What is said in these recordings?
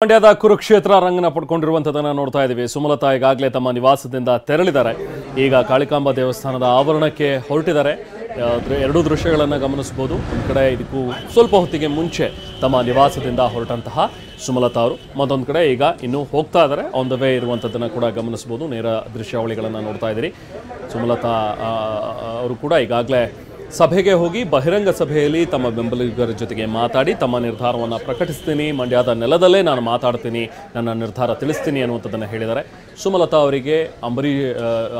ಮಂಡ್ಯದ ಕುರುಕ್ಷೇತ್ರ ರಂಗನ ಪಡ್ಕೊಂಡಿರುವಂತದನ್ನ ನೋಡ್ತಾ ಇದ್ದೀವಿ. ಸುಮಲತಾ ಈಗಾಗಲೇ ತಮ್ಮ ನಿವಾಸದಿಂದ ತೆರಳಿದ್ದಾರೆ. ಈಗ ಕಾಳಿಕಾಂಬಾ ದೇವಸ್ಥಾನದ ಆವರಣಕ್ಕೆ ಹೊರಟಿದ್ದಾರೆ. ಎರಡು ದೃಶ್ಯಗಳನ್ನು ಗಮನಿಸಬಹುದು. ಒಂದು ಕಡೆ ಇದಕ್ಕೂ ಸ್ವಲ್ಪ ಹೊತ್ತಿಗೆ ಮುಂಚೆ ತಮ್ಮ ನಿವಾಸದಿಂದ ಹೊರಟಂತಹ ಸುಮಲತಾ ಅವರು, ಮತ್ತೊಂದು ಕಡೆ ಈಗ ಇನ್ನೂ ಹೋಗ್ತಾ ಇದ್ದಾರೆ, ಆನ್ ದ ವೇ ಇರುವಂಥದ್ದನ್ನು ಕೂಡ ಗಮನಿಸಬಹುದು. ನೇರ ದೃಶ್ಯಾವಳಿಗಳನ್ನು ನೋಡ್ತಾ ಇದ್ದೀರಿ. ಸುಮಲತಾ ಅವರು ಕೂಡ ಈಗಾಗಲೇ ಸಭೆಗೆ ಹೋಗಿ ಬಹಿರಂಗ ಸಭೆಯಲ್ಲಿ ತಮ್ಮ ಬೆಂಬಲಿಗರ ಜೊತೆಗೆ ಮಾತಾಡಿ ತಮ್ಮ ನಿರ್ಧಾರವನ್ನು ಪ್ರಕಟಿಸ್ತೀನಿ, ಮಂಡ್ಯದ ನೆಲದಲ್ಲೇ ನಾನು ಮಾತಾಡ್ತೀನಿ, ನನ್ನ ನಿರ್ಧಾರ ತಿಳಿಸ್ತೀನಿ ಅನ್ನುವಂಥದ್ದನ್ನು ಹೇಳಿದ್ದಾರೆ. ಸುಮಲತಾ ಅವರಿಗೆ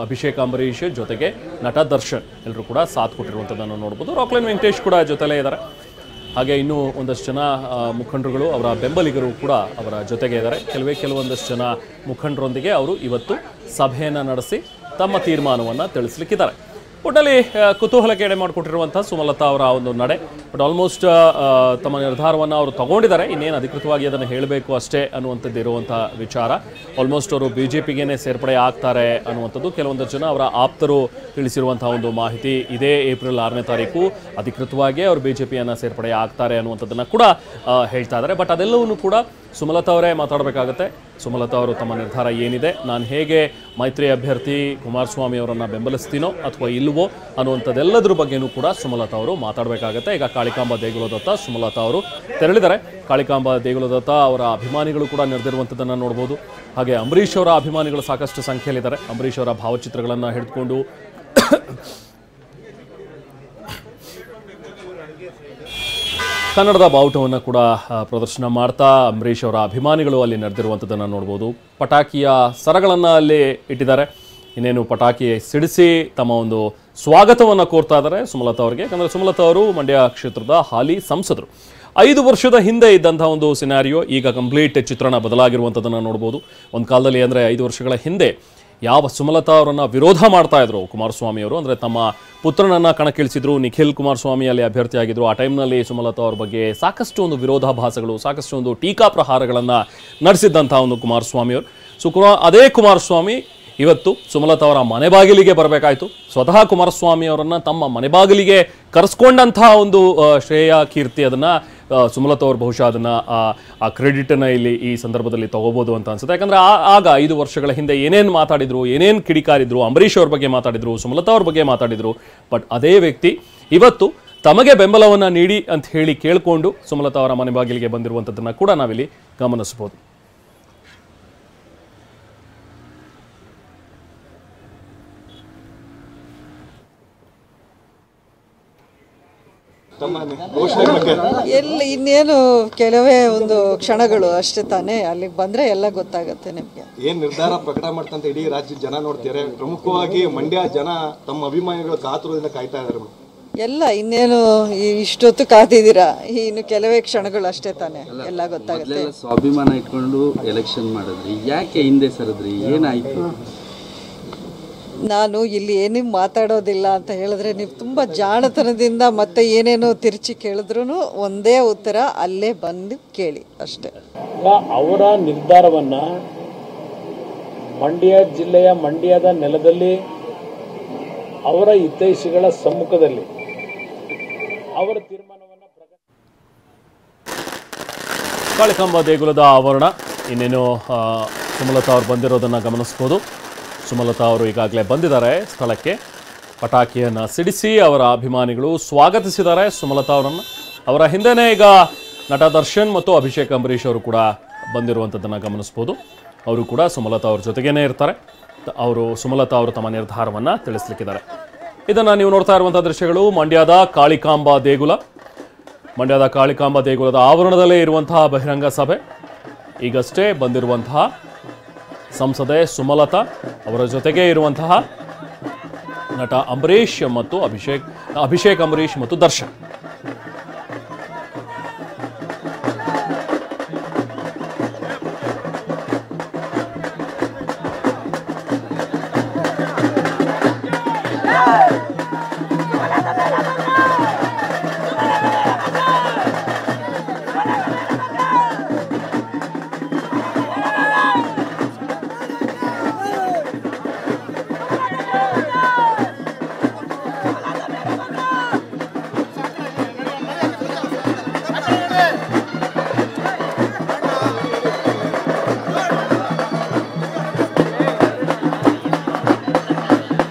ಅಭಿಷೇಕ್ ಅಂಬರೀಷ್ ಜೊತೆಗೆ ನಟ ದರ್ಶನ್ ಎಲ್ಲರೂ ಕೂಡ ಸಾಥ್ ಕೊಟ್ಟಿರುವಂಥದ್ದನ್ನು ನೋಡ್ಬೋದು. ರಾಕ್ಲೈನ್ ವೆಂಕಟೇಶ್ ಕೂಡ ಜೊತೆಲೇ ಇದ್ದಾರೆ. ಹಾಗೆ ಇನ್ನೂ ಒಂದಷ್ಟು ಜನ ಮುಖಂಡರುಗಳು, ಅವರ ಬೆಂಬಲಿಗರು ಕೂಡ ಅವರ ಜೊತೆಗೆ ಇದ್ದಾರೆ. ಕೆಲವೊಂದಷ್ಟು ಜನ ಮುಖಂಡರೊಂದಿಗೆ ಅವರು ಇವತ್ತು ಸಭೆಯನ್ನು ನಡೆಸಿ ತಮ್ಮ ತೀರ್ಮಾನವನ್ನು ತಿಳಿಸ್ಲಿಕ್ಕಿದ್ದಾರೆ. ಒಟ್ಟಲ್ಲಿ ಕುತೂಹಲಕ್ಕೆ ಎಡೆ ಮಾಡಿಕೊಟ್ಟಿರುವಂಥ ಸುಮಲತಾ ಅವರ ಒಂದು ನಡೆ. ಬಟ್ ಆಲ್ಮೋಸ್ಟ್ ತಮ್ಮ ನಿರ್ಧಾರವನ್ನು ಅವರು ತಗೊಂಡಿದ್ದಾರೆ. ಇನ್ನೇನು ಅಧಿಕೃತವಾಗಿ ಅದನ್ನು ಹೇಳಬೇಕು ಅಷ್ಟೇ ಅನ್ನುವಂಥದ್ದು ಇರುವಂಥ ವಿಚಾರ. ಆಲ್ಮೋಸ್ಟ್ ಅವರು BJPಗೇನೆ ಸೇರ್ಪಡೆ ಆಗ್ತಾರೆ ಅನ್ನುವಂಥದ್ದು ಕೆಲವೊಂದು ಜನ ಅವರ ಆಪ್ತರು ತಿಳಿಸಿರುವಂಥ ಒಂದು ಮಾಹಿತಿ. ಇದೇ ಏಪ್ರಿಲ್ 6ನೇ ತಾರೀಕು ಅಧಿಕೃತವಾಗಿ ಅವರು BJPಯನ್ನು ಸೇರ್ಪಡೆ ಆಗ್ತಾರೆ ಅನ್ನುವಂಥದ್ದನ್ನು ಕೂಡ ಹೇಳ್ತಾ ಇದ್ದಾರೆ. ಬಟ್ ಅದೆಲ್ಲವನ್ನೂ ಕೂಡ ಸುಮಲತಾ ಅವರೇ ಮಾತಾಡಬೇಕಾಗತ್ತೆ. ಸುಮಲತಾ ಅವರು ತಮ್ಮ ನಿರ್ಧಾರ ಏನಿದೆ, ನಾನು ಹೇಗೆ ಮೈತ್ರಿ ಅಭ್ಯರ್ಥಿ ಕುಮಾರಸ್ವಾಮಿ ಅವರನ್ನು ಬೆಂಬಲಿಸ್ತೀನೋ ಅಥವಾ ಇಲ್ವೋ ಅನ್ನುವಂಥದ್ದೆಲ್ಲದ್ರ ಬಗ್ಗೆಯೂ ಕೂಡ ಸುಮಲತಾ ಅವರು ಮಾತಾಡಬೇಕಾಗತ್ತೆ. ಈಗ ಕಾಳಿಕಾಂಬಾ ದೇಗುಲದತ್ತ ಸುಮಲತಾ ಅವರು ತೆರಳಿದ್ದಾರೆ. ಕಾಳಿಕಾಂಬಾ ದೇಗುಲದತ್ತ ಅವರ ಅಭಿಮಾನಿಗಳು ಕೂಡ ನೆರೆದಿರುವಂಥದ್ದನ್ನು ನೋಡ್ಬೋದು. ಹಾಗೆ ಅಂಬರೀಷ್ ಅವರ ಅಭಿಮಾನಿಗಳು ಸಾಕಷ್ಟು ಸಂಖ್ಯೆಯಲ್ಲಿದ್ದಾರೆ. ಅಂಬರೀಷ್ ಅವರ ಭಾವಚಿತ್ರಗಳನ್ನು ಹಿಡಿದುಕೊಂಡು ಕನ್ನಡದ ಬಾವುಟವನ್ನು ಕೂಡ ಪ್ರದರ್ಶನ ಮಾಡ್ತಾ ಅಂಬರೀಷ್ ಅವರ ಅಭಿಮಾನಿಗಳು ಅಲ್ಲಿ ನಡೆದಿರುವಂಥದ್ದನ್ನು ನೋಡ್ಬೋದು. ಪಟಾಕಿಯ ಸರಗಳನ್ನು ಅಲ್ಲಿ ಇಟ್ಟಿದ್ದಾರೆ. ಇನ್ನೇನು ಪಟಾಕಿ ಸಿಡಿಸಿ ತಮ್ಮ ಒಂದು ಸ್ವಾಗತವನ್ನು ಕೋರ್ತಾ ಇದ್ದಾರೆ ಸುಮಲತಾ ಅವರಿಗೆ. ಯಾಕಂದರೆ ಸುಮಲತಾ ಅವರು ಮಂಡ್ಯ ಕ್ಷೇತ್ರದ ಹಾಲಿ ಸಂಸದರು. 5 ವರ್ಷದ ಹಿಂದೆ ಇದ್ದಂಥ ಒಂದು ಸಿನಾರಿಯೋ ಈಗ ಕಂಪ್ಲೀಟ್ ಚಿತ್ರಣ ಬದಲಾಗಿರುವಂಥದ್ದನ್ನು ನೋಡ್ಬೋದು. ಒಂದು ಕಾಲದಲ್ಲಿ ಅಂದರೆ 5 ವರ್ಷಗಳ ಹಿಂದೆ ಯಾವ ಸುಮಲತಾ ಅವರನ್ನು ವಿರೋಧ ಮಾಡ್ತಾ ಇದ್ರು ಕುಮಾರಸ್ವಾಮಿ ಅವರು, ಅಂದರೆ ತಮ್ಮ ಪುತ್ರನನ್ನು ಕಣಕ್ಕಿಳಿಸಿದ್ರು, ನಿಖಿಲ್ ಕುಮಾರಸ್ವಾಮಿ ಅಲ್ಲಿ ಅಭ್ಯರ್ಥಿ ಆಗಿದ್ರು. ಆ ಟೈಮ್ನಲ್ಲಿ ಸುಮಲತಾ ಅವ್ರ ಬಗ್ಗೆ ಸಾಕಷ್ಟು ಒಂದು ವಿರೋಧಾಭಾಸಗಳು, ಸಾಕಷ್ಟು ಒಂದು ಟೀಕಾ ಪ್ರಹಾರಗಳನ್ನು ನಡೆಸಿದ್ದಂಥ ಒಂದು ಕುಮಾರಸ್ವಾಮಿ ಅವರು. ಅದೇ ಕುಮಾರಸ್ವಾಮಿ ಇವತ್ತು ಸುಮಲತಾ ಅವರ ಮನೆ ಬಾಗಿಲಿಗೆ ಬರಬೇಕಾಯಿತು. ಸ್ವತಃ ಕುಮಾರಸ್ವಾಮಿ ಅವರನ್ನು ತಮ್ಮ ಮನೆ ಬಾಗಿಲಿಗೆ ಕರೆಸ್ಕೊಂಡಂತಹ ಒಂದು ಶ್ರೇಯ ಕೀರ್ತಿ, ಅದನ್ನು ಸುಮಲತಾ ಅವರು ಬಹುಶಃ ಅದನ್ನು ಆ ಕ್ರೆಡಿಟನ್ನು ಇಲ್ಲಿ ಈ ಸಂದರ್ಭದಲ್ಲಿ ತಗೋಬೋದು ಅಂತ ಅನ್ಸುತ್ತೆ. ಯಾಕಂದರೆ ಆಗ 5 ವರ್ಷಗಳ ಹಿಂದೆ ಏನೇನು ಮಾತಾಡಿದ್ರು, ಏನೇನು ಕಿಡಿಕಾರಿದ್ರು, ಅಂಬರೀಷ್ ಅವ್ರ ಬಗ್ಗೆ ಮಾತಾಡಿದ್ರು, ಸುಮಲತಾ ಅವ್ರ ಬಗ್ಗೆ ಮಾತಾಡಿದ್ರು. ಬಟ್ ಅದೇ ವ್ಯಕ್ತಿ ಇವತ್ತು ತಮಗೆ ಬೆಂಬಲವನ್ನು ನೀಡಿ ಅಂತ ಹೇಳಿ ಕೇಳಿಕೊಂಡು ಸುಮಲತಾ ಅವರ ಮನೆ ಬಾಗಿಲಿಗೆ ಬಂದಿರುವಂಥದ್ದನ್ನು ಕೂಡ ನಾವಿಲ್ಲಿ ಗಮನಿಸ್ಬೋದು. ಎಲ್ಲಿ ಇನ್ನೇನು ಕೆಲವೇ ಒಂದು ಕ್ಷಣಗಳು ಅಷ್ಟೇ ತಾನೇ, ಅಲ್ಲಿಗೆ ಬಂದ್ರೆ ಎಲ್ಲ ಗೊತ್ತಾಗುತ್ತೆ ನಿಮ್ಗೆ. ಏನ್ ನಿರ್ಧಾರ ಪ್ರಕಟ ಮಾಡ್ತಂತ ಇಡೀ ರಾಜ್ಯದ ಜನ ನೋಡ್ತಾರೆ. ಪ್ರಮುಖವಾಗಿ ಮಂಡ್ಯ ಜನ ತಮ್ಮ ಅಭಿಮಾನಿಗಳು ಕಾತುರದಿಂದ ಕಾಯ್ತಾ ಇದ್ದಾರೆ. ಎಲ್ಲ ಇನ್ನೇನು ಇಷ್ಟೊತ್ತು ಕಾತಿದ್ದೀರಾ, ಇನ್ನು ಕೆಲವೇ ಕ್ಷಣಗಳು ಅಷ್ಟೇ ತಾನೇ, ಎಲ್ಲ ಗೊತ್ತಾಗುತ್ತೆ. ಸ್ವಾಭಿಮಾನ ಇಟ್ಕೊಂಡು ಎಲೆಕ್ಷನ್ ಮಾಡಿದ್ರಿ, ಯಾಕೆ ಹಿಂದೆ ಸರಿದ್ರಿ, ಏನಾಯ್ತು? ನಾನು ಇಲ್ಲಿ ಏನೂ ಮಾತಾಡೋದಿಲ್ಲ ಅಂತ ಹೇಳಿದ್ರೆ ನೀವು ತುಂಬ ಜಾಣತನದಿಂದ ಮತ್ತೆ ಏನೇನೋ ತಿರುಚಿ ಕೇಳಿದ್ರು ಒಂದೇ ಉತ್ತರ, ಅಲ್ಲೇ ಬಂದು ಕೇಳಿ ಅಷ್ಟೇ. ಅವರ ನಿರ್ಧಾರವನ್ನು ಮಂಡ್ಯ ಜಿಲ್ಲೆಯ ಮಂಡ್ಯದ ನೆಲದಲ್ಲಿ ಅವರ ಹಿತೈಷಿಗಳ ಸಮ್ಮುಖದಲ್ಲಿ ಅವರ ತೀರ್ಮಾನವನ್ನು ಕಾಳಿಕಾಂಬಾ ದೇಗುಲದ ಆವರಣ. ಇನ್ನೇನು ಸುಮಲತಾ ಅವರು ಬಂದಿರೋದನ್ನು ಗಮನಿಸ್ಬೋದು. ಸುಮಲತಾ ಅವರು ಈಗಾಗಲೇ ಬಂದಿದ್ದಾರೆ ಸ್ಥಳಕ್ಕೆ. ಪಟಾಕಿಯನ್ನು ಸಿಡಿಸಿ ಅವರ ಅಭಿಮಾನಿಗಳು ಸ್ವಾಗತಿಸಿದ್ದಾರೆ ಸುಮಲತಾ ಅವರನ್ನು. ಅವರ ಹಿಂದೆನೇ ಈಗ ನಟ ದರ್ಶನ್ ಮತ್ತು ಅಭಿಷೇಕ್ ಅಂಬರೀಷ್ ಅವರು ಕೂಡ ಬಂದಿರುವಂಥದ್ದನ್ನು ಗಮನಿಸ್ಬೋದು. ಅವರು ಕೂಡ ಸುಮಲತಾ ಅವ್ರ ಜೊತೆಗೇನೆ ಇರ್ತಾರೆ. ಸುಮಲತಾ ಅವರು ತಮ್ಮ ನಿರ್ಧಾರವನ್ನು ತಿಳಿಸ್ಲಿಕ್ಕಿದ್ದಾರೆ. ಇದನ್ನು ನೀವು ನೋಡ್ತಾ ಇರುವಂಥ ದೃಶ್ಯಗಳು ಮಂಡ್ಯದ ಕಾಳಿಕಾಂಬಾ ದೇಗುಲ. ಮಂಡ್ಯದ ಕಾಳಿಕಾಂಬಾ ದೇಗುಲದ ಆವರಣದಲ್ಲೇ ಇರುವಂತಹ ಬಹಿರಂಗ ಸಭೆ. ಈಗಷ್ಟೇ ಬಂದಿರುವಂತಹ ಸಂಸದೆ ಸುಮಲತಾ ಅವರ ಜೊತೆಗೆ ಇರುವಂತಹ ನಟ ಅಂಬರೀಷ್ ಮತ್ತು ಅಭಿಷೇಕ್ ಅಂಬರೀಷ್ ಮತ್ತು ದರ್ಶನ್.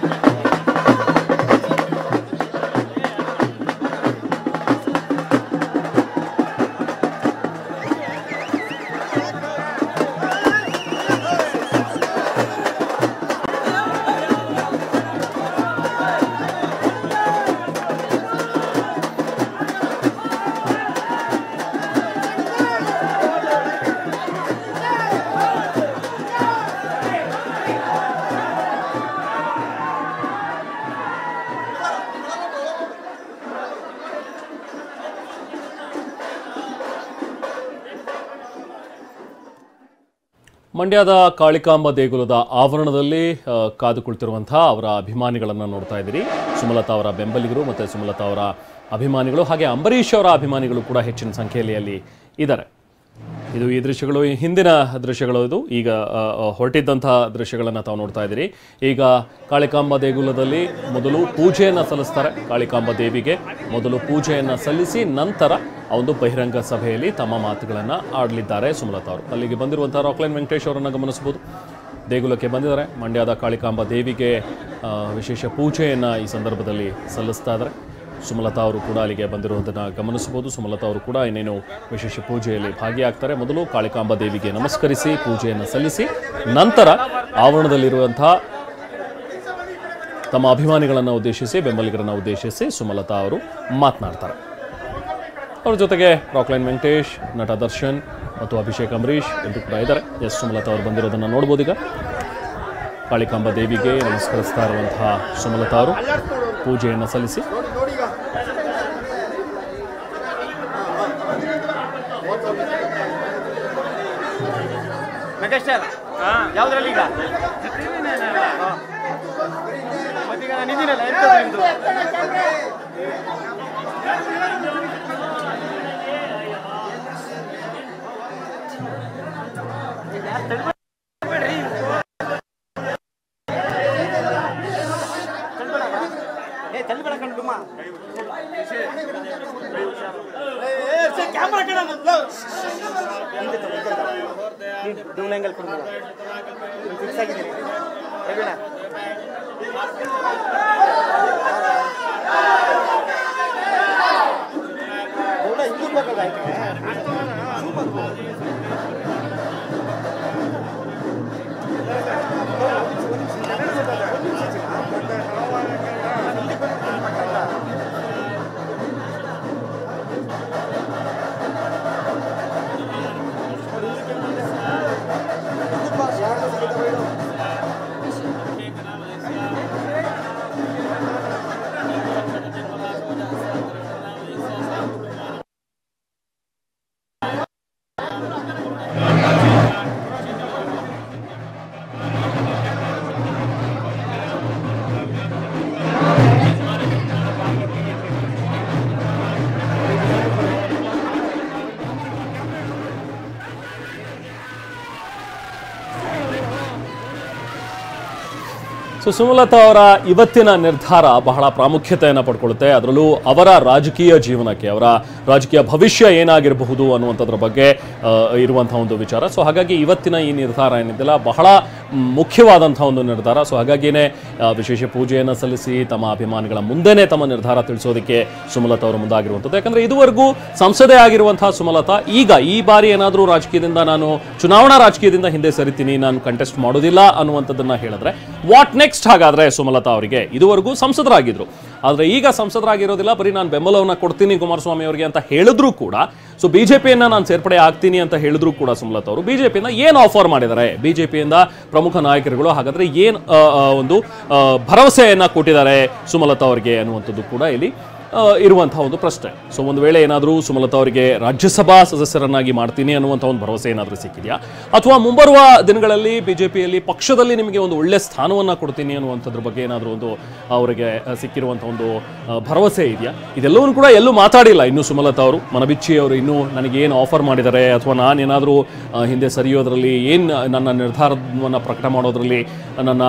ಮಂಡ್ಯದ ಕಾಳಿಕಾಂಬ ದೇಗುಲದ ಆವರಣದಲ್ಲಿ ಕಾದು ಕುಳಿತಿರುವಂತಹ ಅವರ ಅಭಿಮಾನಿಗಳನ್ನು ನೋಡ್ತಾ ಇದ್ದೀರಿ. ಸುಮಲತಾ ಅವರ ಬೆಂಬಲಿಗರು ಮತ್ತು ಸುಮಲತಾ ಅವರ ಅಭಿಮಾನಿಗಳು ಹಾಗೆ ಅಂಬರೀಷ್ ಅವರ ಅಭಿಮಾನಿಗಳು ಕೂಡ ಹೆಚ್ಚಿನ ಸಂಖ್ಯೆಯಲ್ಲಿ ಅಲ್ಲಿ ಇದ್ದಾರೆ. ಇದು ಈ ದೃಶ್ಯಗಳು ಹಿಂದಿನ ದೃಶ್ಯಗಳು. ಇದು ಈಗ ಹೊರಟಿದ್ದಂತಹ ದೃಶ್ಯಗಳನ್ನು ತಾವು ನೋಡ್ತಾ ಇದ್ದೀರಿ. ಈಗ ಕಾಳಿಕಾಂಬ ದೇಗುಲದಲ್ಲಿ ಮೊದಲು ಪೂಜೆಯನ್ನು ಸಲ್ಲಿಸ್ತಾರೆ. ಕಾಳಿಕಾಂಬ ದೇವಿಗೆ ಮೊದಲು ಪೂಜೆಯನ್ನು ಸಲ್ಲಿಸಿ ನಂತರ ಆ ಒಂದು ಬಹಿರಂಗ ಸಭೆಯಲ್ಲಿ ತಮ್ಮ ಮಾತುಗಳನ್ನು ಆಡಲಿದ್ದಾರೆ ಸುಮಲತಾ ಅವರು. ಅಲ್ಲಿಗೆ ಬಂದಿರುವಂತಹ ರಾಕ್ಲೈನ್ ವೆಂಕಟೇಶ್ ಅವರನ್ನು ಗಮನಿಸಬಹುದು. ದೇಗುಲಕ್ಕೆ ಬಂದಿದ್ದಾರೆ. ಮಂಡ್ಯದ ಕಾಳಿಕಾಂಬ ದೇವಿಗೆ ವಿಶೇಷ ಪೂಜೆಯನ್ನು ಈ ಸಂದರ್ಭದಲ್ಲಿ ಸಲ್ಲಿಸ್ತಾ ಇದ್ದಾರೆ. ಸುಮಲತಾ ಅವರು ಕೂಡ ಅಲ್ಲಿಗೆ ಬಂದಿರುವುದನ್ನು ಗಮನಿಸಬಹುದು. ಸುಮಲತಾ ಅವರು ಕೂಡ ಇನ್ನೇನು ವಿಶೇಷ ಪೂಜೆಯಲ್ಲಿ ಭಾಗಿಯಾಗ್ತಾರೆ. ಮೊದಲು ಕಾಳಿಕಾಂಬ ದೇವಿಗೆ ನಮಸ್ಕರಿಸಿ ಪೂಜೆಯನ್ನು ಸಲ್ಲಿಸಿ ನಂತರ ಆವರಣದಲ್ಲಿರುವಂತಹ ತಮ್ಮ ಅಭಿಮಾನಿಗಳನ್ನು ಉದ್ದೇಶಿಸಿ ಬೆಂಬಲಿಗರನ್ನು ಉದ್ದೇಶಿಸಿ ಸುಮಲತಾ ಅವರು ಮಾತನಾಡ್ತಾರೆ. ಅವರ ಜೊತೆಗೆ ರಾಕ್ಲೈನ್ ವೆಂಕಟೇಶ್, ನಟ ದರ್ಶನ್ ಮತ್ತು ಅಭಿಷೇಕ್ ಅಂಬರೀಷ್ ಎಲ್ಲರೂ ಕೂಡ ಇದ್ದಾರೆ. ಸುಮಲತಾ ಅವರು ಬಂದಿರೋದನ್ನು ನೋಡ್ಬೋದು. ಈಗ ಕಾಳಿಕಾಂಬ ದೇವಿಗೆ ನಮಸ್ಕರಿಸ್ತಾ ಇರುವಂತಹ ಸುಮಲತಾ ಅವರು ಪೂಜೆಯನ್ನು ಸಲ್ಲಿಸಿ ಯಾವ್ದ್ರಲ್ಲಿ ಈಗ ಸುಮಲತಾ ಅವರ ಇವತ್ತಿನ ನಿರ್ಧಾರ ಬಹಳ ಪ್ರಾಮುಖ್ಯತೆಯನ್ನು ಪಡ್ಕೊಳ್ಳುತ್ತೆ. ಅದರಲ್ಲೂ ಅವರ ರಾಜಕೀಯ ಜೀವನಕ್ಕೆ, ಅವರ ರಾಜಕೀಯ ಭವಿಷ್ಯ ಏನಾಗಿರಬಹುದು ಅನ್ನುವಂಥದ್ರ ಬಗ್ಗೆ ಇರುವಂತಹ ಒಂದು ವಿಚಾರ. ಹಾಗಾಗಿ ಇವತ್ತಿನ ಈ ನಿರ್ಧಾರ ಏನಿದೆಯಲ್ಲ ಬಹಳ ಮುಖ್ಯವಾದಂಥ ಒಂದು ನಿರ್ಧಾರ. ಹಾಗಾಗಿಯೇ ವಿಶೇಷ ಪೂಜೆಯನ್ನು ಸಲ್ಲಿಸಿ ತಮ್ಮ ಅಭಿಮಾನಿಗಳ ಮುಂದೆನೇ ತಮ್ಮ ನಿರ್ಧಾರ ತಿಳಿಸೋದಕ್ಕೆ ಸುಮಲತಾ ಅವರು ಮುಂದಾಗಿರುವಂಥದ್ದು. ಯಾಕಂದರೆ ಇದುವರೆಗೂ ಸಂಸದೆ ಆಗಿರುವಂತಹ ಸುಮಲತಾ ಈಗ ಈ ಬಾರಿ ಏನಾದರೂ ರಾಜಕೀಯದಿಂದ ನಾನು ಚುನಾವಣಾ ರಾಜಕೀಯದಿಂದ ಹಿಂದೆ ಸರಿತೀನಿ, ನಾನು ಕಂಟೆಸ್ಟ್ ಮಾಡೋದಿಲ್ಲ ಅನ್ನುವಂಥದ್ದನ್ನು ಹೇಳಿದ್ರೆ ವಾಟ್ ನೆಕ್ಸ್ಟ್? ಹಾಗಾದ್ರೆ ಸುಮಲತಾ ಅವರಿಗೆ ಇದುವರೆಗೂ ಸಂಸದರಾಗಿದ್ರು, ಆದರೆ ಈಗ ಸಂಸದರಾಗಿರೋದಿಲ್ಲ, ಬರೀ ನಾನು ಬೆಂಬಲವನ್ನು ಕೊಡ್ತೀನಿ ಕುಮಾರಸ್ವಾಮಿ ಅವರಿಗೆ ಅಂತ ಹೇಳಿದ್ರು ಕೂಡ, ಬಿಜೆಪಿಯನ್ನ ನಾನು ಸೇರ್ಪಡೆ ಆಗ್ತೀನಿ ಅಂತ ಹೇಳಿದ್ರು ಕೂಡ ಸುಮಲತಾ ಅವರು ಬಿಜೆಪಿಯಿಂದ ಏನು ಆಫರ್ ಮಾಡಿದ್ದಾರೆ, ಬಿಜೆಪಿಯಿಂದ ಪ್ರಮುಖ ನಾಯಕರುಗಳು ಹಾಗಾದ್ರೆ ಏನು ಒಂದು ಭರವಸೆಯನ್ನ ಕೊಟ್ಟಿದ್ದಾರೆ ಸುಮಲತಾ ಅವರಿಗೆ ಅನ್ನುವಂಥದ್ದು ಕೂಡ ಇಲ್ಲಿ ಇರುವಂತಹ ಒಂದು ಪ್ರಶ್ನೆ. ಒಂದು ವೇಳೆ ಏನಾದರೂ ಸುಮಲತಾ ಅವರಿಗೆ ರಾಜ್ಯಸಭಾ ಸದಸ್ಯರನ್ನಾಗಿ ಮಾಡ್ತೀನಿ ಅನ್ನುವಂಥ ಒಂದು ಭರವಸೆ ಏನಾದರೂ ಸಿಕ್ಕಿದೆಯಾ, ಅಥವಾ ಮುಂಬರುವ ದಿನಗಳಲ್ಲಿ ಬಿಜೆಪಿಯಲ್ಲಿ ಪಕ್ಷದಲ್ಲಿ ನಿಮಗೆ ಒಂದು ಒಳ್ಳೆ ಸ್ಥಾನವನ್ನು ಕೊಡ್ತೀನಿ ಅನ್ನುವಂಥದ್ರ ಬಗ್ಗೆ ಏನಾದರೂ ಒಂದು ಅವರಿಗೆ ಸಿಕ್ಕಿರುವಂಥ ಒಂದು ಭರವಸೆ ಇದೆಯಾ? ಇದೆಲ್ಲವೂ ಕೂಡ ಎಲ್ಲೂ ಮಾತಾಡಿಲ್ಲ ಇನ್ನು ಸುಮಲತಾ ಅವರು. ಮನಬಿಚ್ಚಿ ಅವರು ಇನ್ನೂ ನನಗೆ ಏನು ಆಫರ್ ಮಾಡಿದ್ದಾರೆ ಅಥವಾ ನಾನೇನಾದರೂ ಹಿಂದೆ ಸರಿಯೋದ್ರಲ್ಲಿ ಏನು ನನ್ನ ನಿರ್ಧಾರವನ್ನು ಪ್ರಕಟ ಮಾಡೋದ್ರಲ್ಲಿ ನನ್ನ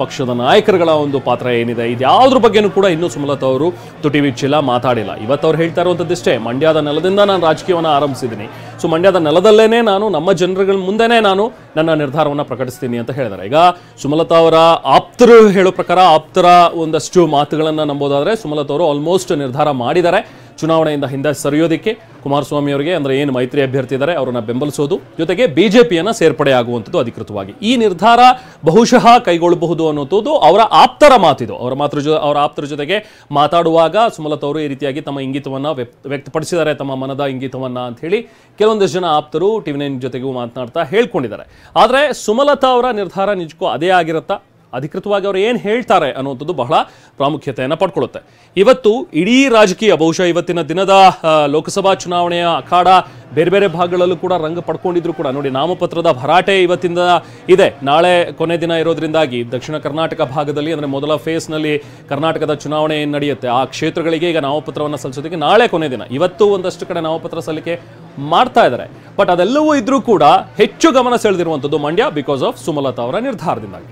ಪಕ್ಷದ ನಾಯಕರುಗಳ ಒಂದು ಪಾತ್ರ ಏನಿದೆ, ಇದ್ಯಾವುದ್ರ ಬಗ್ಗೆನೂ ಕೂಡ ಇನ್ನೂ ಸುಮಲತಾ ಅವರು ತುಟಿ ಬಿಚ್ಚಿಲ್ಲ, ಮಾತಾಡಿಲ್ಲ. ಇವತ್ತು ಅವ್ರು ಹೇಳ್ತಾ ಇರುವಂಥದ್ದಿಷ್ಟೇ, ಮಂಡ್ಯದ ನೆಲದಿಂದ ನಾನು ರಾಜಕೀಯವನ್ನು ಆರಂಭಿಸಿದ್ದೀನಿ, ಮಂಡ್ಯದ ನೆಲದಲ್ಲೇನೆ ನಾನು ನಮ್ಮ ಜನರುಗಳ ಮುಂದೆನೇ ನಾನು ನನ್ನ ನಿರ್ಧಾರವನ್ನು ಪ್ರಕಟಿಸ್ತೀನಿ ಅಂತ ಹೇಳಿದ್ದಾರೆ. ಈಗ ಸುಮಲತಾ ಅವರ ಆಪ್ತರು ಹೇಳೋ ಪ್ರಕಾರ, ಆಪ್ತರ ಒಂದಷ್ಟು ಮಾತುಗಳನ್ನು ನಂಬೋದಾದ್ರೆ ಸುಮಲತಾ ಅವರು ಆಲ್ಮೋಸ್ಟ್ ನಿರ್ಧಾರ ಮಾಡಿದ್ದಾರೆ ಚುನಾವಣೆಯಿಂದ ಹಿಂದೆ ಸರಿಯೋದಕ್ಕೆ. ಕುಮಾರಸ್ವಾಮಿ ಅವರಿಗೆ ಅಂದರೆ ಏನು ಮೈತ್ರಿ ಅಭ್ಯರ್ಥಿ ಇದ್ದಾರೆ ಅವರನ್ನು ಬೆಂಬಲಿಸೋದು, ಜೊತೆಗೆ ಬಿಜೆಪಿಯನ್ನು ಸೇರ್ಪಡೆ ಆಗುವಂಥದ್ದು ಅಧಿಕೃತವಾಗಿ. ಈ ನಿರ್ಧಾರ ಬಹುಶಃ ಕೈಗೊಳ್ಳಬಹುದು ಅನ್ನೋದು ಅವರ ಆಪ್ತರ ಮಾತಿದು. ಅವರ ಆಪ್ತರ ಜೊತೆಗೆ ಮಾತಾಡುವಾಗ ಸುಮಲತಾ ಅವರು ಈ ರೀತಿಯಾಗಿ ತಮ್ಮ ಇಂಗಿತವನ್ನು ವ್ಯಕ್ತಪಡಿಸಿದ್ದಾರೆ, ತಮ್ಮ ಮನದ ಇಂಗಿತವನ್ನು ಅಂತ ಹೇಳಿ ಕೆಲವೊಂದಷ್ಟು ಜನ ಆಪ್ತರು ಟಿವಿ9 ಜೊತೆಗೂ ಮಾತನಾಡ್ತಾ ಹೇಳ್ಕೊಂಡಿದ್ದಾರೆ. ಆದರೆ ಸುಮಲತಾ ಅವರ ನಿರ್ಧಾರ ನಿಜಕ್ಕೂ ಅದೇ ಆಗಿರುತ್ತಾ, ಅಧಿಕೃತವಾಗಿ ಅವರು ಏನು ಹೇಳ್ತಾರೆ ಅನ್ನುವಂಥದ್ದು ಬಹಳ ಪ್ರಾಮುಖ್ಯತೆಯನ್ನು ಪಡ್ಕೊಳ್ಳುತ್ತೆ. ಇವತ್ತು ಇಡೀ ರಾಜಕೀಯ ಬಹುಶಃ ಇವತ್ತಿನ ದಿನದ ಲೋಕಸಭಾ ಚುನಾವಣೆಯ ಅಖಾಡ ಬೇರೆ ಬೇರೆ ಭಾಗಗಳಲ್ಲೂ ಕೂಡ ರಂಗ ಪಡ್ಕೊಂಡಿದ್ರು ಕೂಡ ನೋಡಿ, ನಾಮಪತ್ರದ ಭರಾಟೆ ಇವತ್ತಿಂದ ಇದೆ. ನಾಳೆ ಕೊನೆ ದಿನ ಇರೋದ್ರಿಂದಾಗಿ ದಕ್ಷಿಣ ಕರ್ನಾಟಕ ಭಾಗದಲ್ಲಿ ಅಂದರೆ ಮೊದಲ ಫೇಸ್ನಲ್ಲಿ ಕರ್ನಾಟಕದ ಚುನಾವಣೆ ಏನು ನಡೆಯುತ್ತೆ ಆ ಕ್ಷೇತ್ರಗಳಿಗೆ ಈಗ ನಾಮಪತ್ರವನ್ನು ಸಲ್ಲಿಸೋದಕ್ಕೆ ನಾಳೆ ಕೊನೆ ದಿನ. ಇವತ್ತು ಒಂದಷ್ಟು ಕಡೆ ನಾಮಪತ್ರ ಸಲ್ಲಿಕೆ ಮಾಡ್ತಾ ಇದ್ದಾರೆ. ಬಟ್ ಅದೆಲ್ಲವೂ ಇದ್ರೂ ಕೂಡ ಹೆಚ್ಚು ಗಮನ ಸೆಳೆದಿರುವಂಥದ್ದು ಮಂಡ್ಯ, ಬಿಕಾಸ್ ಆಫ್ ಸುಮಲತಾ ಅವರ ನಿರ್ಧಾರದಿಂದಾಗಿ.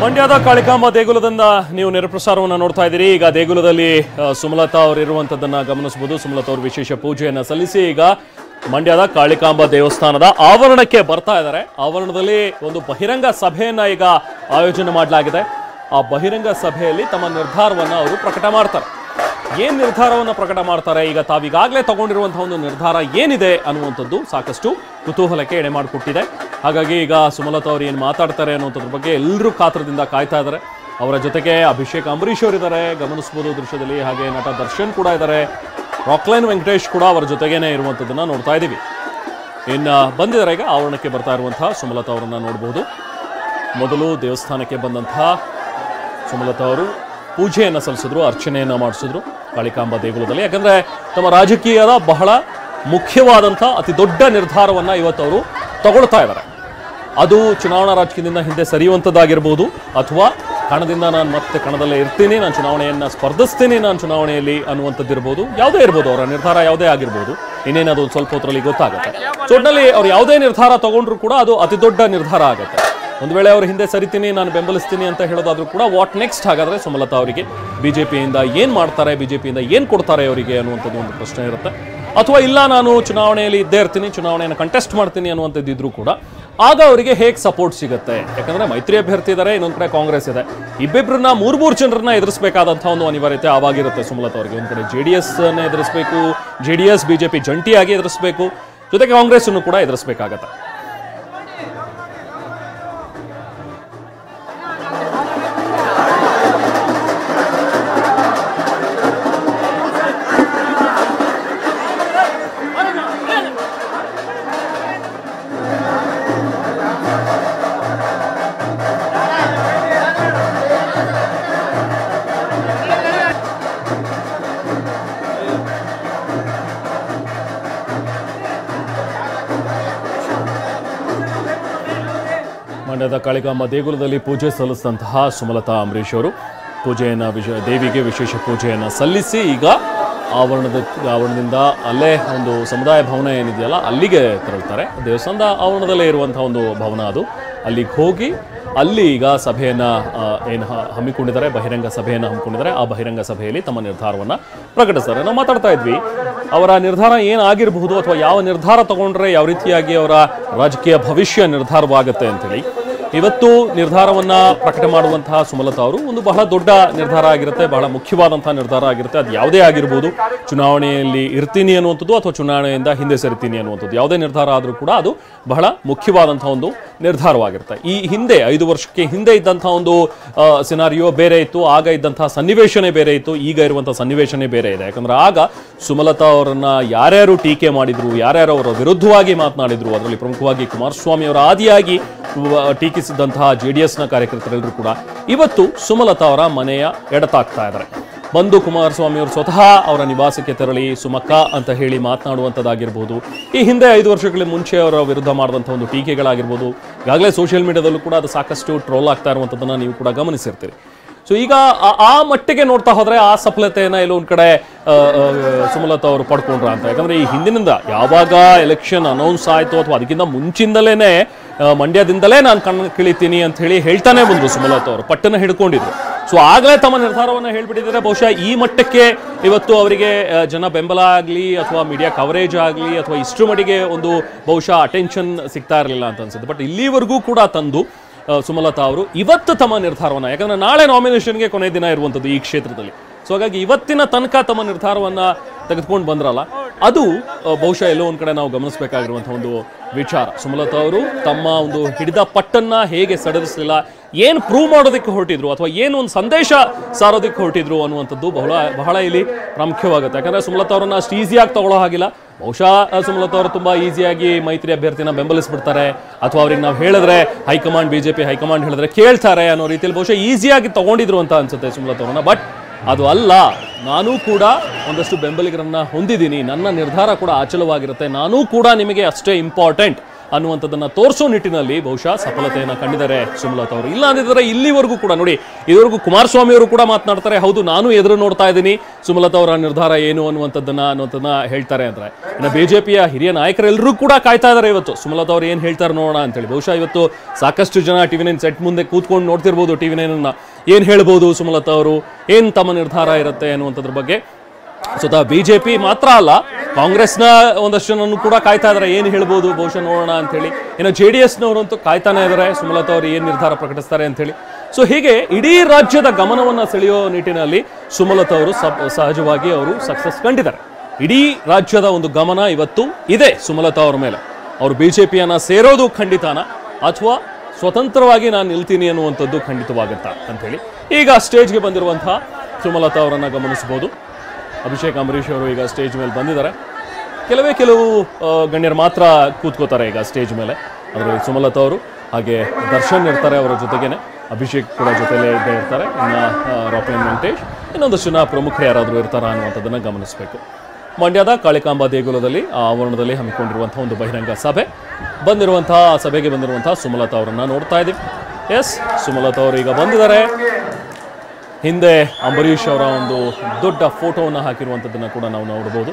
ಮಂಡ್ಯದ ಕಾಳಿಕಾಂಬ ದೇಗುಲದಿಂದ ನೀವು ನೇರಪ್ರಸಾರವನ್ನು ನೋಡ್ತಾ ಇದ್ದೀರಿ. ಈಗ ದೇಗುಲದಲ್ಲಿ ಸುಮಲತಾ ಅವರು ಇರುವಂಥದ್ದನ್ನು ಗಮನಿಸಬಹುದು. ಸುಮಲತಾ ಅವರು ವಿಶೇಷ ಪೂಜೆಯನ್ನು ಸಲ್ಲಿಸಿ ಈಗ ಮಂಡ್ಯದ ಕಾಳಿಕಾಂಬ ದೇವಸ್ಥಾನದ ಆವರಣಕ್ಕೆ ಬರ್ತಾ ಇದ್ದಾರೆ. ಆವರಣದಲ್ಲಿ ಒಂದು ಬಹಿರಂಗ ಸಭೆಯನ್ನ ಈಗ ಆಯೋಜನೆ ಮಾಡಲಾಗಿದೆ. ಆ ಬಹಿರಂಗ ಸಭೆಯಲ್ಲಿ ತಮ್ಮ ನಿರ್ಧಾರವನ್ನು ಅವರು ಪ್ರಕಟ ಮಾಡ್ತಾರೆ. ಏನು ನಿರ್ಧಾರವನ್ನು ಪ್ರಕಟ ಮಾಡ್ತಾರೆ, ಈಗ ತಾವೀಗಾಗಲೇ ತಗೊಂಡಿರುವಂತಹ ಒಂದು ನಿರ್ಧಾರ ಏನಿದೆ ಅನ್ನುವಂಥದ್ದು ಸಾಕಷ್ಟು ಕುತೂಹಲಕ್ಕೆ ಎಡೆ ಮಾಡಿಕೊಟ್ಟಿದೆ. ಹಾಗಾಗಿ ಈಗ ಸುಮಲತಾ ಅವರು ಏನು ಮಾತಾಡ್ತಾರೆ ಅನ್ನುವಂಥದ್ರ ಬಗ್ಗೆ ಎಲ್ಲರೂ ಕಾತರದಿಂದ ಕಾಯ್ತಾ ಇದ್ದಾರೆ. ಅವರ ಜೊತೆಗೆ ಅಭಿಷೇಕ್ ಅಂಬರೀಶ್ ಅವರಿದ್ದಾರೆ, ಗಮನಿಸಬಹುದು ದೃಶ್ಯದಲ್ಲಿ. ಹಾಗೆ ನಟ ದರ್ಶನ್ ಕೂಡ ಇದ್ದಾರೆ, ರಾಕ್ಲೈನ್ ವೆಂಕಟೇಶ್ ಕೂಡ ಅವರ ಜೊತೆಗೇನೆ ಇರುವಂಥದ್ದನ್ನು ನೋಡ್ತಾ ಇದ್ದೀವಿ. ಇನ್ನು ಬಂದಿದ್ದಾರೆ ಈಗ ಆವರಣಕ್ಕೆ ಬರ್ತಾ ಇರುವಂತಹ ಸುಮಲತಾ ಅವರನ್ನು ನೋಡಬಹುದು. ಮೊದಲು ದೇವಸ್ಥಾನಕ್ಕೆ ಬಂದಂತಹ ಸುಮಲತಾ ಅವರು ಪೂಜೆಯನ್ನು ಸಲ್ಲಿಸಿದ್ರು, ಅರ್ಚನೆಯನ್ನು ಮಾಡಿಸಿದ್ರು ಕಾಳಿಕಾಂಬ ದೇಗುಲದಲ್ಲಿ. ಯಾಕಂದರೆ ತಮ್ಮ ರಾಜಕೀಯದ ಬಹಳ ಮುಖ್ಯವಾದಂಥ ಅತಿ ದೊಡ್ಡ ನಿರ್ಧಾರವನ್ನು ಇವತ್ತು ಅವರು ತಗೊಳ್ತಾ ಇದ್ದಾರೆ. ಅದು ಚುನಾವಣಾ ರಾಜಕೀಯದಿಂದ ಹಿಂದೆ ಸರಿಯುವಂಥದ್ದಾಗಿರ್ಬೋದು, ಅಥವಾ ಕಣದಿಂದ ನಾನು ಮತ್ತೆ ಕಣದಲ್ಲೇ ಇರ್ತೀನಿ, ನಾನು ಚುನಾವಣೆಯನ್ನು ಸ್ಪರ್ಧಿಸ್ತೀನಿ, ನಾನು ಚುನಾವಣೆಯಲ್ಲಿ ಅನ್ನುವಂಥದ್ದಿರ್ಬೋದು, ಯಾವುದೇ ಇರ್ಬೋದು, ಅವರ ನಿರ್ಧಾರ ಯಾವುದೇ ಆಗಿರ್ಬೋದು. ಇನ್ನೇನದು ಸ್ವಲ್ಪ ಹೊತ್ತರಲ್ಲಿ ಗೊತ್ತಾಗುತ್ತೆ. ಒಟ್ಟಿನಲ್ಲಿ ಅವ್ರು ಯಾವುದೇ ನಿರ್ಧಾರ ತಗೊಂಡ್ರು ಕೂಡ ಅದು ಅತಿ ದೊಡ್ಡ ನಿರ್ಧಾರ ಆಗುತ್ತೆ. ಒಂದು ವೇಳೆ ಅವರು ಹಿಂದೆ ಸರಿತೀನಿ, ನಾನು ಬೆಂಬಲಿಸ್ತೀನಿ ಅಂತ ಹೇಳೋದಾದ್ರೂ ಕೂಡ ವಾಟ್ ನೆಕ್ಸ್ಟ್ ಹಾಗಾದರೆ ಸುಮಲತಾ ಅವರಿಗೆ ಬಿಜೆಪಿಯಿಂದ ಏನು ಮಾಡ್ತಾರೆ, ಬಿಜೆಪಿಯಿಂದ ಏನು ಕೊಡ್ತಾರೆ ಅವರಿಗೆ ಅನ್ನುವಂಥದ್ದು ಒಂದು ಪ್ರಶ್ನೆ ಇರುತ್ತೆ. ಅಥವಾ ಇಲ್ಲ ನಾನು ಚುನಾವಣೆಯಲ್ಲಿ ಇದ್ದೇ ಇರ್ತೀನಿ, ಚುನಾವಣೆಯನ್ನು ಕಂಟೆಸ್ಟ್ ಮಾಡ್ತೀನಿ ಅನ್ನುವಂಥದ್ದಿದ್ರೂ ಕೂಡ ಆಗ ಅವರಿಗೆ ಹೇಗೆ ಸಪೋರ್ಟ್ ಸಿಗುತ್ತೆ? ಯಾಕಂದ್ರೆ ಮೈತ್ರಿ ಅಭ್ಯರ್ಥಿ ಇದ್ದಾರೆ, ಇನ್ನೊಂದು ಕಡೆ ಕಾಂಗ್ರೆಸ್ ಇದೆ. ಇಬ್ಬಿಬ್ಬರನ್ನ ಮೂರು ಜನರನ್ನ ಎದುರಿಸಬೇಕಾದಂತಹ ಒಂದು ಅನಿವಾರ್ಯತೆ ಆವಾಗಿರುತ್ತೆ ಸುಮಲತಾ ಅವರಿಗೆ. ಒಂದು ಕಡೆ JDS ಎದುರಿಸಬೇಕು, JDS BJP ಜಂಟಿಯಾಗಿ ಎದುರಿಸಬೇಕು, ಜೊತೆಗೆ ಕಾಂಗ್ರೆಸ್ ಅನ್ನು ಕೂಡ ಎದುರಿಸಬೇಕಾಗತ್ತೆ. ಮಂಡ್ಯದ ಕಾಳಿಕಾಂಬ ದೇಗುಲದಲ್ಲಿ ಪೂಜೆ ಸಲ್ಲಿಸಿದಂತಹ ಸುಮಲತಾ ಅಂಬರೀಶ್ ಅವರು ದೇವಿಗೆ ವಿಶೇಷ ಪೂಜೆಯನ್ನು ಸಲ್ಲಿಸಿ ಈಗ ಆವರಣದಿಂದ ಅಲ್ಲೇ ಒಂದು ಸಮುದಾಯ ಭವನ ಏನಿದೆಯಲ್ಲ ಅಲ್ಲಿಗೆ ತೆರಳುತ್ತಾರೆ. ದೇವಸ್ಥಾನದ ಆವರಣದಲ್ಲೇ ಇರುವಂತಹ ಒಂದು ಭವನ ಅದು. ಅಲ್ಲಿಗೆ ಹೋಗಿ ಅಲ್ಲಿ ಈಗ ಸಭೆಯನ್ನು ಏನು ಹಮ್ಮಿಕೊಂಡಿದ್ದಾರೆ, ಬಹಿರಂಗ ಸಭೆಯನ್ನು ಹಮ್ಮಿಕೊಂಡಿದ್ದಾರೆ. ಆ ಬಹಿರಂಗ ಸಭೆಯಲ್ಲಿ ತಮ್ಮ ನಿರ್ಧಾರವನ್ನು ಪ್ರಕಟಿಸ್ತಾರೆ. ನಾವು ಮಾತಾಡ್ತಾ ಇದ್ವಿ, ಅವರ ನಿರ್ಧಾರ ಏನಾಗಿರಬಹುದು ಅಥವಾ ಯಾವ ನಿರ್ಧಾರ ತಗೊಂಡ್ರೆ ಯಾವ ರೀತಿಯಾಗಿ ಅವರ ರಾಜಕೀಯ ಭವಿಷ್ಯ ನಿರ್ಧಾರವಾಗುತ್ತೆ ಅಂತೇಳಿ. ಇವತ್ತು ನಿರ್ಧಾರವನ್ನು ಪ್ರಕಟ ಮಾಡುವಂತಹ ಸುಮಲತಾ ಅವರು ಒಂದು ಬಹಳ ದೊಡ್ಡ ನಿರ್ಧಾರ ಆಗಿರುತ್ತೆ, ಬಹಳ ಮುಖ್ಯವಾದಂತಹ ನಿರ್ಧಾರ ಆಗಿರುತ್ತೆ. ಅದು ಯಾವುದೇ ಆಗಿರ್ಬೋದು, ಚುನಾವಣೆಯಲ್ಲಿ ಇರ್ತೀನಿ ಅನ್ನುವಂಥದ್ದು ಅಥವಾ ಚುನಾವಣೆಯಿಂದ ಹಿಂದೆ ಸರಿತೀನಿ ಅನ್ನುವಂಥದ್ದು, ಯಾವುದೇ ನಿರ್ಧಾರ ಆದರೂ ಕೂಡ ಅದು ಬಹಳ ಮುಖ್ಯವಾದಂತಹ ಒಂದು ನಿರ್ಧಾರವಾಗಿರುತ್ತೆ. ಈ ಹಿಂದೆ 5 ವರ್ಷಕ್ಕೆ ಹಿಂದೆ ಇದ್ದಂತಹ ಒಂದು ಸಿನಾರಿಯೋ ಬೇರೆ ಇತ್ತು, ಆಗ ಇದ್ದಂತಹ ಸನ್ನಿವೇಶನೇ ಬೇರೆ ಇತ್ತು, ಈಗ ಇರುವಂತಹ ಸನ್ನಿವೇಶನೇ ಬೇರೆ ಇದೆ. ಯಾಕಂದ್ರೆ ಆಗ ಸುಮಲತಾ ಅವರನ್ನ ಯಾರ್ಯಾರು ಟೀಕೆ ಮಾಡಿದ್ರು, ಯಾರ್ಯಾರು ಅವರ ವಿರುದ್ಧವಾಗಿ ಮಾತನಾಡಿದ್ರು, ಅದರಲ್ಲಿ ಪ್ರಮುಖವಾಗಿ ಕುಮಾರಸ್ವಾಮಿ ಅವರ ಆದಿಯಾಗಿ ಟೀಕಿಸಿದಂತಹ JDSನ ಕಾರ್ಯಕರ್ತರೆಲ್ಲರೂ ಕೂಡ ಇವತ್ತು ಸುಮಲತಾ ಅವರ ಮನೆಯ ಎಡತಾಗ್ತಾ ಇದ್ದಾರೆ. ಬಂದು ಕುಮಾರಸ್ವಾಮಿ ಅವರು ಸ್ವತಃ ಅವರ ನಿವಾಸಕ್ಕೆ ತೆರಳಿ ಸುಮಕ್ಕ ಅಂತ ಹೇಳಿ ಮಾತನಾಡುವಂಥದ್ದಾಗಿರ್ಬೋದು, ಈ ಹಿಂದೆ 5 ವರ್ಷಗಳ ಮುಂಚೆ ಅವರ ವಿರುದ್ಧ ಮಾಡಿದಂಥ ಒಂದು ಟೀಕೆಗಳಾಗಿರ್ಬೋದು, ಈಗಾಗಲೇ ಸೋಷಿಯಲ್ ಮೀಡಿಯಾದಲ್ಲೂ ಕೂಡ ಅದು ಸಾಕಷ್ಟು ಟ್ರೋಲ್ ಆಗ್ತಾ ಇರುವಂಥದ್ದನ್ನು ನೀವು ಕೂಡ ಗಮನಿಸಿರ್ತೀರಿ. ಸೊ ಈಗ ಆ ಮಟ್ಟಿಗೆ ನೋಡ್ತಾ ಹೋದರೆ ಆ ಸಫಲತೆಯನ್ನು ಎಲ್ಲೋ ಒಂದು ಕಡೆ ಸುಮಲತಾ ಅವರು ಪಡ್ಕೊಂಡ್ರ ಅಂತ. ಯಾಕಂದರೆ ಈ ಹಿಂದಿನಿಂದ ಯಾವಾಗ ಎಲೆಕ್ಷನ್ ಅನೌನ್ಸ್ ಆಯಿತು ಅಥವಾ ಅದಕ್ಕಿಂತ ಮುಂಚಿಂದಲೇ ಮಂಡ್ಯದಿಂದಲೇ ನಾನು ಕಣ್ಣು ಕಿಳಿತೀನಿ ಅಂತ ಹೇಳಿ ಹೇಳ್ತಾನೆ ಬಂದರು ಸುಮಲತಾ ಅವರು, ಪಟ್ಟನ್ನು ಹಿಡ್ಕೊಂಡಿದ್ರು. ಸೊ ಆಗಲೇ ತಮ್ಮ ನಿರ್ಧಾರವನ್ನು ಹೇಳ್ಬಿಟ್ಟಿದ್ದಾರೆ. ಬಹುಶಃ ಈ ಮಟ್ಟಕ್ಕೆ ಇವತ್ತು ಅವರಿಗೆ ಜನ ಬೆಂಬಲ ಆಗಲಿ ಅಥವಾ ಮೀಡಿಯಾ ಕವರೇಜ್ ಆಗಲಿ ಅಥವಾ ಇಷ್ಟರ ಮಟ್ಟಿಗೆ ಒಂದು ಬಹುಶಃ ಅಟೆನ್ಷನ್ ಸಿಗ್ತಾ ಇರಲಿಲ್ಲ ಅಂತ ಅನ್ಸುತ್ತೆ. ಬಟ್ ಇಲ್ಲಿವರೆಗೂ ಕೂಡ ತಂದು ಸುಮಲತಾ ಅವರು ಇವತ್ತು ತಮ್ಮ ನಿರ್ಧಾರವನ್ನು, ಯಾಕಂದರೆ ನಾಳೆ ನಾಮಿನೇಷನ್ಗೆ ಕೊನೆ ದಿನ ಇರುವಂಥದ್ದು ಈ ಕ್ಷೇತ್ರದಲ್ಲಿ. ಸೊ ಹಾಗಾಗಿ ಇವತ್ತಿನ ತನಕ ತಮ್ಮ ನಿರ್ಧಾರವನ್ನು ತೆಗೆದುಕೊಂಡು ಬಂದ್ರಲ್ಲ, ಅದು ಬಹುಶಃ ಎಲ್ಲೋ ಒಂದು ಕಡೆ ನಾವು ಗಮನಿಸಬೇಕಾಗಿರುವಂಥ ಒಂದು ವಿಚಾರ. ಸುಮಲತಾ ಅವರು ತಮ್ಮ ಒಂದು ಹಿಡಿದ ಪಟ್ಟನ್ನು ಹೇಗೆ ಸಡಿಲಿಸಲಿಲ್ಲ, ಏನು ಪ್ರೂವ್ ಮಾಡೋದಕ್ಕೆ ಹೊರಟಿದ್ರು ಅಥವಾ ಏನು ಒಂದು ಸಂದೇಶ ಸಾರೋದಕ್ಕೆ ಹೊರಟಿದ್ರು ಅನ್ನುವಂಥದ್ದು ಬಹಳ ಇಲ್ಲಿ ಪ್ರಾಮುಖ್ಯವಾಗುತ್ತೆ. ಯಾಕಂದರೆ ಸುಮಲತಾ ಅವರನ್ನು ಅಷ್ಟು ಈಸಿಯಾಗಿ ತಗೊಳ್ಳೋ ಹಾಗಿಲ್ಲ. ಬಹುಶಃ ಸುಮಲತಾ ಅವರು ತುಂಬ ಈಸಿಯಾಗಿ ಮೈತ್ರಿ ಅಭ್ಯರ್ಥಿನ ಬೆಂಬಲಿಸ್ಬಿಡ್ತಾರೆ ಅಥವಾ ಅವ್ರಿಗೆ ನಾವು ಹೇಳಿದ್ರೆ ಹೈಕಮಾಂಡ್ BJP ಹೈಕಮಾಂಡ್ ಹೇಳಿದ್ರೆ ಕೇಳ್ತಾರೆ ಅನ್ನೋ ರೀತಿಯಲ್ಲಿ ಬಹುಶಃ ಈಸಿಯಾಗಿ ತಗೊಂಡಿದ್ರು ಅಂತ ಅನ್ಸುತ್ತೆ ಸುಮಲತಾ ಅವ್ರನ್ನ. ಬಟ್ ಅದು ಅಲ್ಲ, ನಾನೂ ಕೂಡ ಒಂದಷ್ಟು ಬೆಂಬಲಿಗರನ್ನ ಹೊಂದಿದ್ದೀನಿ, ನನ್ನ ನಿರ್ಧಾರ ಕೂಡ ಅಚಲವಾಗಿರುತ್ತೆ, ನಾನೂ ಕೂಡ ನಿಮಗೆ ಅಷ್ಟೇ ಇಂಪಾರ್ಟೆಂಟ್ ಅನ್ನುವಂಥದ್ದನ್ನು ತೋರಿಸೋ ನಿಟ್ಟಿನಲ್ಲಿ ಬಹುಶಃ ಸಫಲತೆಯನ್ನು ಕಂಡಿದ್ದಾರೆ ಸುಮಲತಾ ಅವರು. ಇಲ್ಲ ಅಂದಿದ್ರೆ ಇಲ್ಲಿವರೆಗೂ ಕೂಡ ನೋಡಿ, ಇದುವರೆಗೂ ಕುಮಾರಸ್ವಾಮಿ ಅವರು ಕೂಡ ಮಾತನಾಡ್ತಾರೆ, ಹೌದು ನಾನು ಎದುರು ನೋಡ್ತಾ ಇದ್ದೀನಿ ಸುಮಲತಾ ಅವರ ನಿರ್ಧಾರ ಏನು ಅನ್ನುವಂಥದ್ದನ್ನ ಹೇಳ್ತಾರೆ ಅಂದರೆ. ಇನ್ನು BJPಯ ಹಿರಿಯ ನಾಯಕರೆಲ್ಲರೂ ಕೂಡ ಕಾಯ್ತಾ ಇದ್ದಾರೆ ಇವತ್ತು ಸುಮಲತಾ ಅವರು ಏನು ಹೇಳ್ತಾರೆ ನೋಡೋಣ ಅಂತೇಳಿ. ಬಹುಶಃ ಇವತ್ತು ಸಾಕಷ್ಟು ಜನ TV9 ಸೆಟ್ ಮುಂದೆ ಕೂತ್ಕೊಂಡು ನೋಡ್ತಿರ್ಬೋದು, TV9 ಏನು ಹೇಳ್ಬೋದು ಸುಮಲತಾ ಅವರು, ಏನು ತಮ್ಮ ನಿರ್ಧಾರ ಇರುತ್ತೆ ಅನ್ನುವಂಥದ್ರ ಬಗ್ಗೆ. ಸ್ವತಃ BJP ಮಾತ್ರ ಅಲ್ಲ, ಕಾಂಗ್ರೆಸ್ನ ಒಂದಷ್ಟು ಜನನ್ನು ಕೂಡ ಕಾಯ್ತಾ ಇದ್ದಾರೆ, ಏನು ಹೇಳ್ಬೋದು ಬಹುಶಃ ನೋಡೋಣ ಅಂತೇಳಿ. ಇನ್ನು JDSನವರಂತೂ ಕಾಯ್ತಾನೆ ಇದ್ದಾರೆ ಸುಮಲತಾ ಅವರು ಏನು ನಿರ್ಧಾರ ಪ್ರಕಟಿಸ್ತಾರೆ ಅಂತೇಳಿ. ಸೊ ಹೀಗೆ ಇಡೀ ರಾಜ್ಯದ ಗಮನವನ್ನು ಸೆಳೆಯೋ ನಿಟ್ಟಿನಲ್ಲಿ ಸುಮಲತಾ ಅವರು ಸಹಜವಾಗಿ ಅವರು ಸಕ್ಸಸ್ ಕಂಡಿದ್ದಾರೆ. ಇಡೀ ರಾಜ್ಯದ ಒಂದು ಗಮನ ಇವತ್ತು ಇದೆ ಸುಮಲತಾ ಅವರ ಮೇಲೆ. ಅವರು BJPಯನ್ನು ಸೇರೋದು ಖಂಡಿತಾನ ಅಥವಾ ಸ್ವತಂತ್ರವಾಗಿ ನಾನು ನಿಲ್ತೀನಿ ಅನ್ನುವಂಥದ್ದು ಖಂಡಿತವಾಗುತ್ತಾ ಅಂಥೇಳಿ ಈಗ ಸ್ಟೇಜ್ಗೆ ಬಂದಿರುವಂತಹ ಸುಮಲತಾ ಅವರನ್ನು ಗಮನಿಸ್ಬೋದು. ಅಭಿಷೇಕ್ ಅಂಬರೀಶ್ ಅವರು ಈಗ ಸ್ಟೇಜ್ ಮೇಲೆ ಬಂದಿದ್ದಾರೆ. ಕೆಲವು ಗಣ್ಯರು ಮಾತ್ರ ಕೂತ್ಕೋತಾರೆ ಈಗ ಸ್ಟೇಜ್ ಮೇಲೆ. ಅದರಲ್ಲಿ ಸುಮಲತಾ ಅವರು ಹಾಗೆ ದರ್ಶನ್ ಇರ್ತಾರೆ, ಅವರ ಜೊತೆಗೇನೆ ಅಭಿಷೇಕ್ ಕೂಡ ಜೊತೆಲೇ ಇದ್ದೇ ಇರ್ತಾರೆ. ಇನ್ನು ರಾಕ್ಲೈನ್ ವೆಂಕಟೇಶ್, ಇನ್ನೊಂದಷ್ಟು ಜನ ಪ್ರಮುಖರು ಯಾರಾದರೂ ಇರ್ತಾರಾ ಅನ್ನುವಂಥದ್ದನ್ನು ಗಮನಿಸಬೇಕು. ಮಂಡ್ಯದ ಕಾಳಿಕಾಂಬ ದೇಗುಲದಲ್ಲಿ ಆ ಆವರಣದಲ್ಲಿ ಹಮ್ಮಿಕೊಂಡಿರುವಂಥ ಒಂದು ಬಹಿರಂಗ ಸಭೆಗೆ ಬಂದಿರುವಂತಹ ಸುಮಲತಾ ಅವರನ್ನು ನೋಡ್ತಾ ಇದ್ದೀವಿ. ಎಸ್, ಸುಮಲತಾ ಅವರು ಈಗ ಬಂದಿದ್ದಾರೆ. ಹಿಂದೆ ಅಂಬರೀಷ್ ಅವರ ಒಂದು ದೊಡ್ಡ ಫೋಟೋವನ್ನು ಹಾಕಿರುವಂಥದ್ದನ್ನು ಕೂಡ ನಾವು ನೋಡ್ಬೋದು.